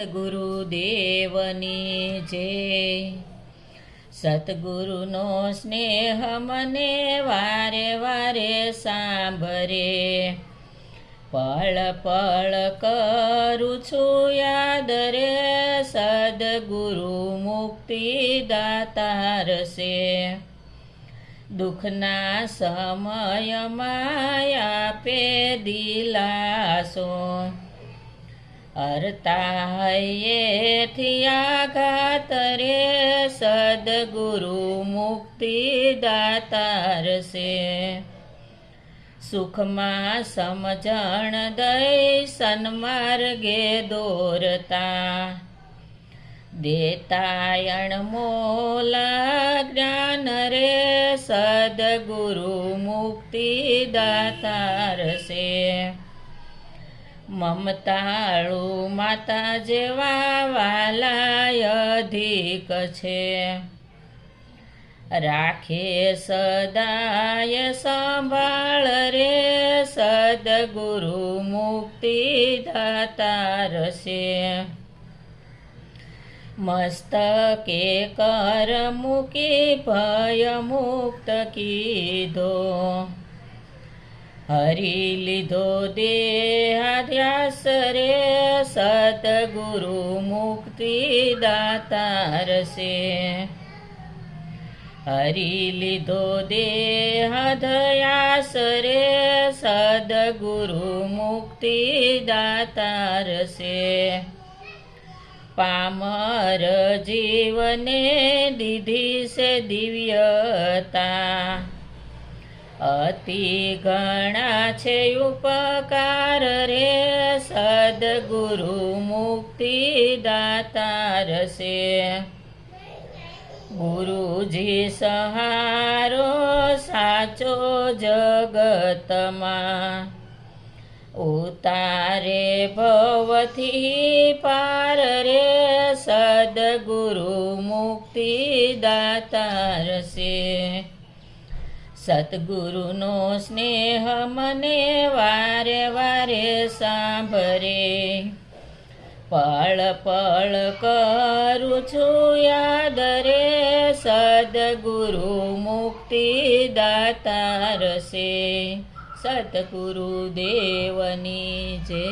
સતગુરુદેવની જય। સતગુરુનો સ્નેહ મને વારે વારે સાંભરે, પળ પળ કરું છું યાદ રે, સદગુરુ મુક્તિ દાતાર છે। દુઃખના સમયમાં આપે દિલાસો, હરતા હૈયેથી આઘાત રે, સદગુરુ મુક્તિ દાતાર છે। સુખમાં સમજણ દઈ સન્માર્ગે દોરતા, દેતા અણમોલા જ્ઞાન રે, સદગુરુ મુક્તિ દાતાર છે। મમતાળુ માતા જેવા વાલાય અધિક છે, રાખે સદાય સંભાળ રે, સદગુરુ મુક્તિ દાતાર છે। મસ્તકે કર મૂકી ભય મુક્ત કીધો, હરી લીધો દેહાધ્યાસ રે, સદગુરુ મુક્તિ દાતાર છે। હરી લીધો દેહાધ્યાસ રે, સદગુરુ મુક્તિ દાતાર છે। પામર જીવને દીધી છે દિવ્યતા, અતિ ઘણા છે ઉપકાર રે, સદગુરુ મુક્તિ દાતાર છે। ગુરુજી સહારો સાચો જગતમાં, ઉતારે ભવથી પાર રે, સદગુરુ મુક્તિ દાતાર છે। સતગુરુનો સ્નેહ મને વારે વારે સાંભરે, પળ પળ કરું છું યાદ રે, સદગુરુ મુક્તિ દાતાર છે। સતગુરુદેવની જય।